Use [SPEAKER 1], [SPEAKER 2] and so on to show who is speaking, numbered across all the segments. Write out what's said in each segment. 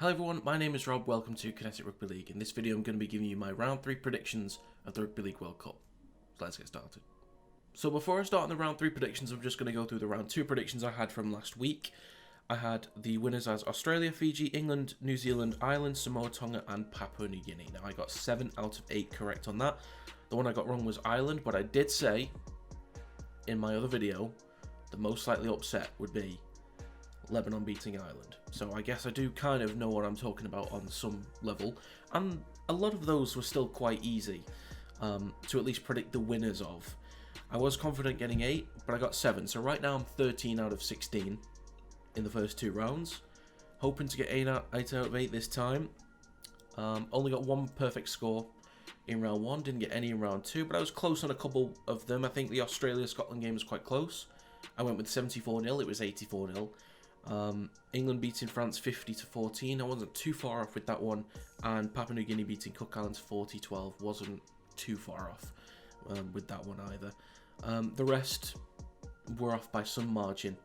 [SPEAKER 1] Hello everyone, my name is Rob, welcome to Kinetic Rugby League. In this video I'm going to be giving you my round 3 predictions of the Rugby League World Cup. So let's get started. So before I start on the round 3 predictions, I'm just going to go through the round 2 predictions I had from last week. I had the winners as Australia, Fiji, England, New Zealand, Ireland, Samoa, Tonga and Papua New Guinea. Now I got 7 out of 8 correct on that. The one I got wrong was Ireland, but I did say in my other video the most likely upset would be Lebanon beating Ireland. So I guess I do kind of know what I'm talking about on some level, and a lot of those were still quite easy to at least predict the winners of. I was confident getting 8, but I got 7, so right now I'm 13 out of 16 in the first 2 rounds. Hoping to get 8 out of 8 this time. Only got 1 perfect score in round 1, didn't get any in round 2, but I was close on a couple of them. I think the Australia-Scotland game was quite close. I went with 74-0, it was 84-0. England beating France 50-14, I wasn't too far off with that one, and Papua New Guinea beating Cook Islands 40-12, wasn't too far off with that one either. The rest were off by some margin,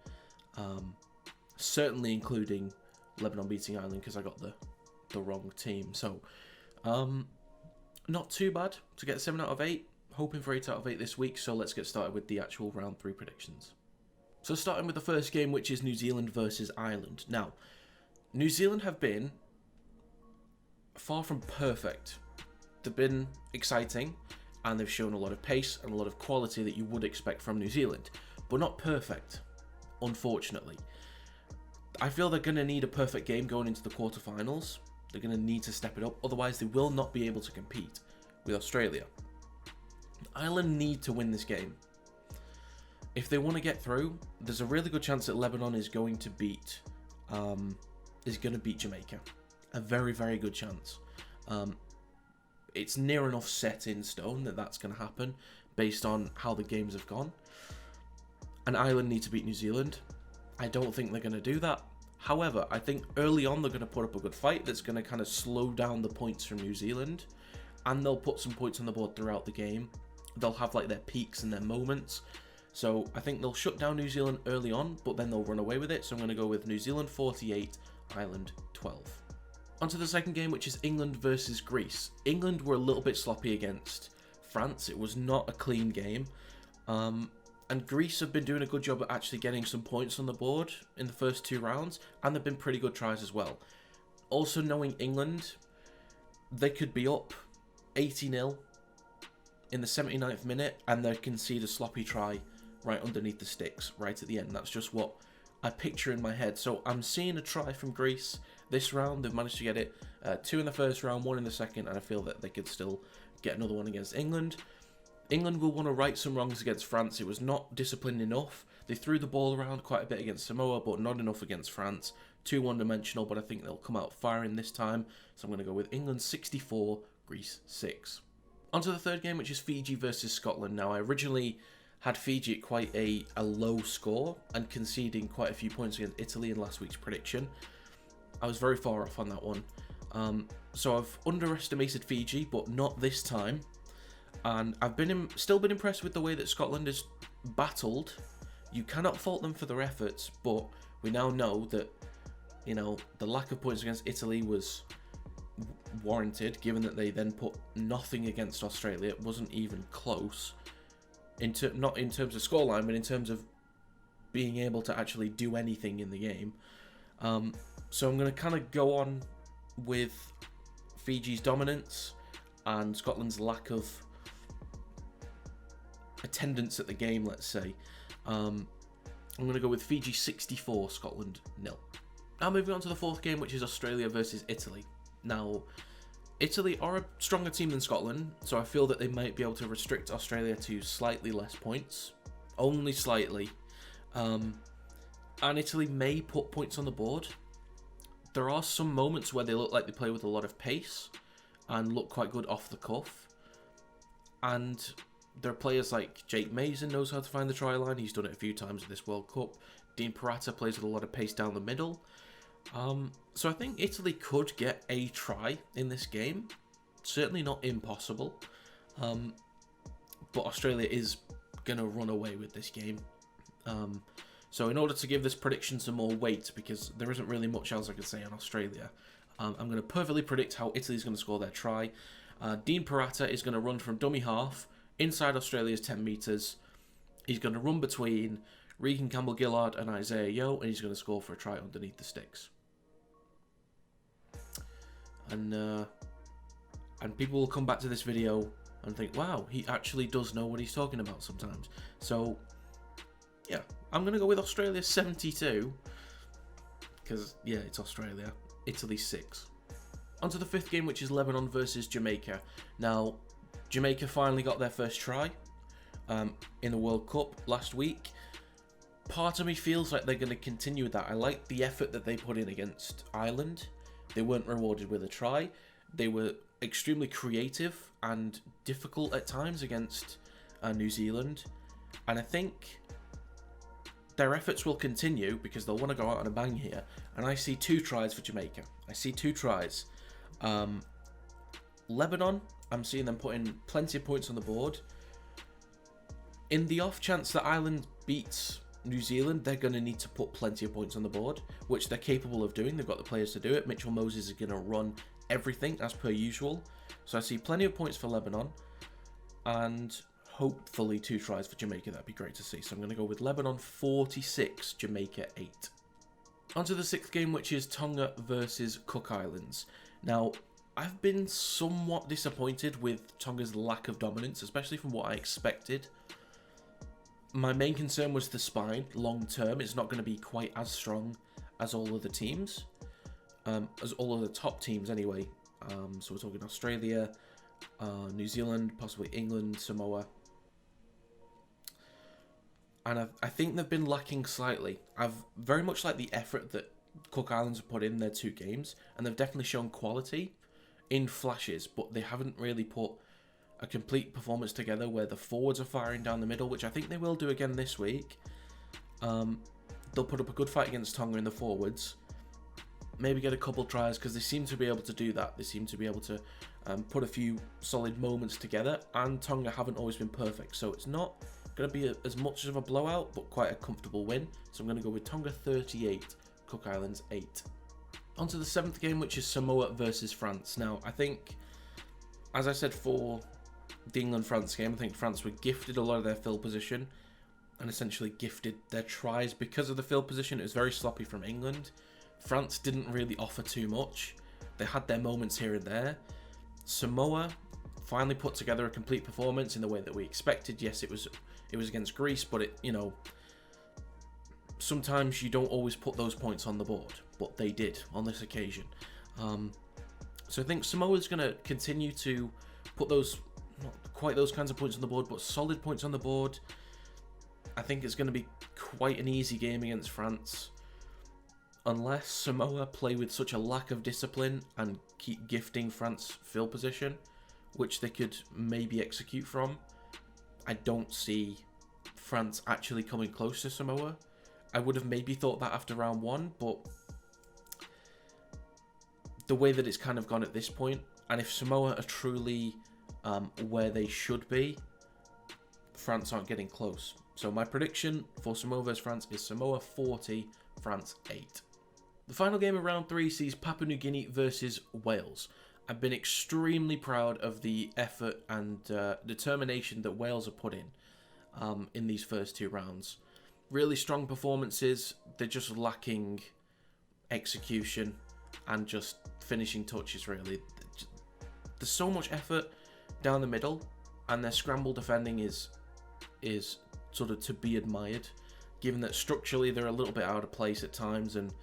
[SPEAKER 1] certainly including Lebanon beating Ireland because I got the wrong team. So not too bad to get 7 out of 8, hoping for 8 out of 8 this week, so let's get started with the actual round 3 predictions. So starting with the first game, which is New Zealand versus Ireland. Now, New Zealand have been far from perfect. They've been exciting, and they've shown a lot of pace and a lot of quality that you would expect from New Zealand, but not perfect, unfortunately. I feel they're going to need a perfect game going into the quarterfinals. They're going to need to step it up, otherwise they will not be able to compete with Australia. Ireland need to win this game. If they want to get through, there's a really good chance that Lebanon is going to beat Jamaica. A very, very good chance. It's near enough set in stone that that's going to happen based on how the games have gone. And Ireland need to beat New Zealand. I don't think they're going to do that. However, I think early on they're going to put up a good fight that's going to kind of slow down the points from New Zealand, and they'll put some points on the board throughout the game. They'll have like their peaks and their moments. So I think they'll shut down New Zealand early on, but then they'll run away with it. So I'm going to go with New Zealand 48, Ireland 12. On to the second game, which is England versus Greece. England were a little bit sloppy against France. It was not a clean game. And Greece have been doing a good job at actually getting some points on the board in the first 2 rounds, and they've been pretty good tries as well. Also knowing England, they could be up 80-0 in the 79th minute, and they concede a sloppy try right underneath the sticks, right at the end. That's just what I picture in my head. So I'm seeing a try from Greece this round. They've managed to get it 2 in the first round, 1 in the second, and I feel that they could still get another one against England. England will want to right some wrongs against France. It was not disciplined enough. They threw the ball around quite a bit against Samoa, but not enough against France. Too one-dimensional, but I think they'll come out firing this time. So I'm going to go with England 64, Greece 6. On to the third game, which is Fiji versus Scotland. Now, I originally had Fiji at quite a low score and conceding quite a few points against Italy in last week's prediction. I was very far off on that one. So I've underestimated Fiji, but not this time. And I've still been impressed with the way that Scotland has battled. You cannot fault them for their efforts, but we now know that, you know, the lack of points against Italy was warranted, given that they then put nothing against Australia. It wasn't even close. Not in terms of scoreline, but in terms of being able to actually do anything in the game. So I'm going to kind of go on with Fiji's dominance and Scotland's lack of attendance at the game, let's say. I'm going to go with Fiji 64, Scotland 0. Now moving on to the fourth game, which is Australia versus Italy. Now, Italy are a stronger team than Scotland, so I feel that they might be able to restrict Australia to slightly less points. Only slightly. And Italy may put points on the board. There are some moments where they look like they play with a lot of pace and look quite good off the cuff. And there are players like Jake Mason knows how to find the try line. He's done it a few times in this World Cup. Dean Purata plays with a lot of pace down the middle. So I think Italy could get a try in this game. Certainly not impossible. But Australia is going to run away with this game. So in order to give this prediction some more weight, because there isn't really much else I could say on Australia, I'm going to perfectly predict how Italy's going to score their try. Dean Purata is going to run from dummy half inside Australia's 10 metres. He's going to run between Regan Campbell-Gillard and Isaiah Yeo, and he's going to score for a try underneath the sticks. And people will come back to this video and think, wow, he actually does know what he's talking about sometimes. So, yeah, I'm going to go with Australia 72. Because, yeah, it's Australia. Italy 6. On to the fifth game, which is Lebanon versus Jamaica. Now, Jamaica finally got their first try in the World Cup last week. Part of me feels like they're going to continue with that. I like the effort that they put in against Ireland. They weren't rewarded with a try. They were extremely creative and difficult at times against New Zealand. And I think their efforts will continue because they'll want to go out on a bang here. And I see 2 tries for Jamaica. I see 2 tries. Lebanon, I'm seeing them putting plenty of points on the board. In the off chance that Ireland beats New Zealand, they're going to need to put plenty of points on the board, which they're capable of doing. They've got the players to do it. Mitchell Moses is going to run everything as per usual. So I see plenty of points for Lebanon. And hopefully 2 tries for Jamaica. That'd be great to see. So I'm going to go with Lebanon 46, Jamaica 8. On to the 6th game, which is Tonga versus Cook Islands. Now, I've been somewhat disappointed with Tonga's lack of dominance, especially from what I expected. My main concern was the spine. Long term, it's not going to be quite as strong as all other teams. As all of the top teams anyway. So we're talking Australia, New Zealand, possibly England, Samoa. And I think they've been lacking slightly. I've very much liked the effort that Cook Islands have put in their 2 games, and they've definitely shown quality in flashes, but they haven't really put a complete performance together where the forwards are firing down the middle, which I think they will do again this week. They'll put up a good fight against Tonga in the forwards. Maybe get a couple tries, because they seem to be able to do that. They seem to be able to put a few solid moments together, and Tonga haven't always been perfect, so it's not going to be as much of a blowout, but quite a comfortable win. So I'm going to go with Tonga 38, Cook Islands 8. On to the 7th game, which is Samoa versus France. Now, I think, as I said for the England-France game, I think France were gifted a lot of their field position and essentially gifted their tries because of the field position. It was very sloppy from England. France didn't really offer too much. They had their moments here and there. Samoa finally put together a complete performance in the way that we expected. Yes, it was against Greece, but sometimes you don't always put those points on the board, but they did on this occasion. So I think Samoa's going to continue to put those, not quite those kinds of points on the board, but solid points on the board. I think it's going to be quite an easy game against France. Unless Samoa play with such a lack of discipline and keep gifting France field position, which they could maybe execute from, I don't see France actually coming close to Samoa. I would have maybe thought that after round 1, but the way that it's kind of gone at this point, and if Samoa are truly where they should be, France aren't getting close. So my prediction for Samoa versus France is Samoa 40, France 8. The final game of round 3 sees Papua New Guinea versus Wales. I've been extremely proud of the effort and determination that Wales have put in these first 2 rounds. Really strong performances. They're just lacking execution and just finishing touches, really. There's so much effort down the middle, and their scramble defending is sort of to be admired, given that structurally they're a little bit out of place at times, and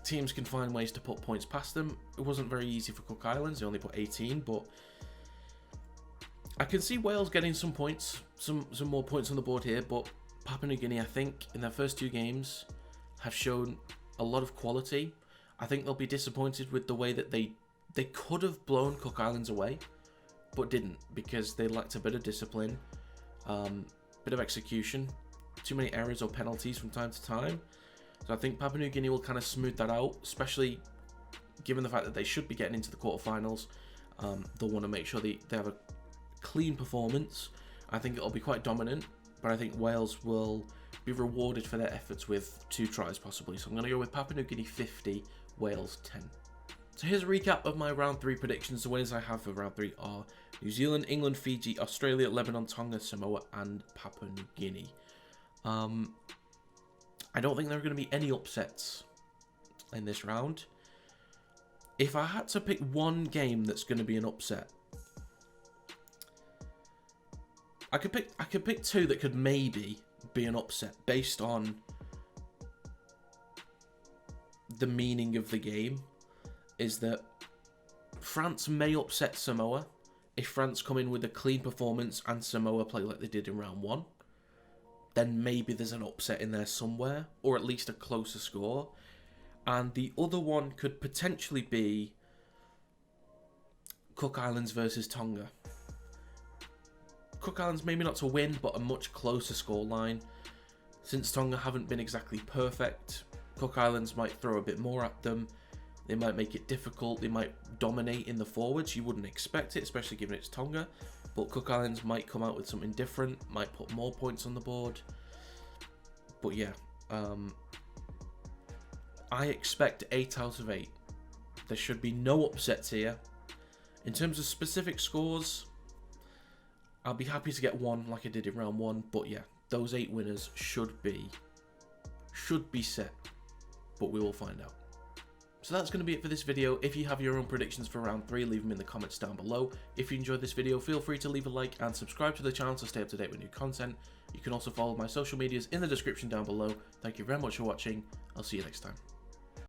[SPEAKER 1] teams can find ways to put points past them. It wasn't very easy for Cook Islands. They only put 18, but I can see Wales getting some points, some more points on the board here, but Papua New Guinea, I think, in their first 2 games, have shown a lot of quality. I think they'll be disappointed with the way that they could have blown Cook Islands away, but didn't, because they lacked a bit of discipline, bit of execution, too many errors or penalties from time to time. So I think Papua New Guinea will kind of smooth that out, especially given the fact that they should be getting into the quarterfinals. They'll want to make sure they have a clean performance. I think it'll be quite dominant, but I think Wales will be rewarded for their efforts with 2 tries possibly. So I'm going to go with Papua New Guinea 50, Wales 10. So here's a recap of my round 3 predictions. The winners I have for round 3 are New Zealand, England, Fiji, Australia, Lebanon, Tonga, Samoa, and Papua New Guinea. I don't think there are going to be any upsets in this round. If I had to pick one game that's going to be an upset, I could pick 2 that could maybe be an upset based on the meaning of the game. Is that France may upset Samoa if France come in with a clean performance and Samoa play like they did in round 1. Then maybe there's an upset in there somewhere, or at least a closer score. And the other one could potentially be Cook Islands versus Tonga. Cook Islands maybe not to win, but a much closer scoreline. Since Tonga haven't been exactly perfect, Cook Islands might throw a bit more at them. They might make it difficult. They might dominate in the forwards. You wouldn't expect it, especially given it's Tonga. But Cook Islands might come out with something different, might put more points on the board. But yeah, I expect 8 out of 8. There should be no upsets here. In terms of specific scores, I'll be happy to get 1 like I did in round 1. But yeah, those 8 winners should be set. But we will find out. So that's going to be it for this video. If you have your own predictions for round 3, leave them in the comments down below. If you enjoyed this video, feel free to leave a like and subscribe to the channel to stay up to date with new content. You can also follow my social medias in the description down below. Thank you very much for watching. I'll see you next time.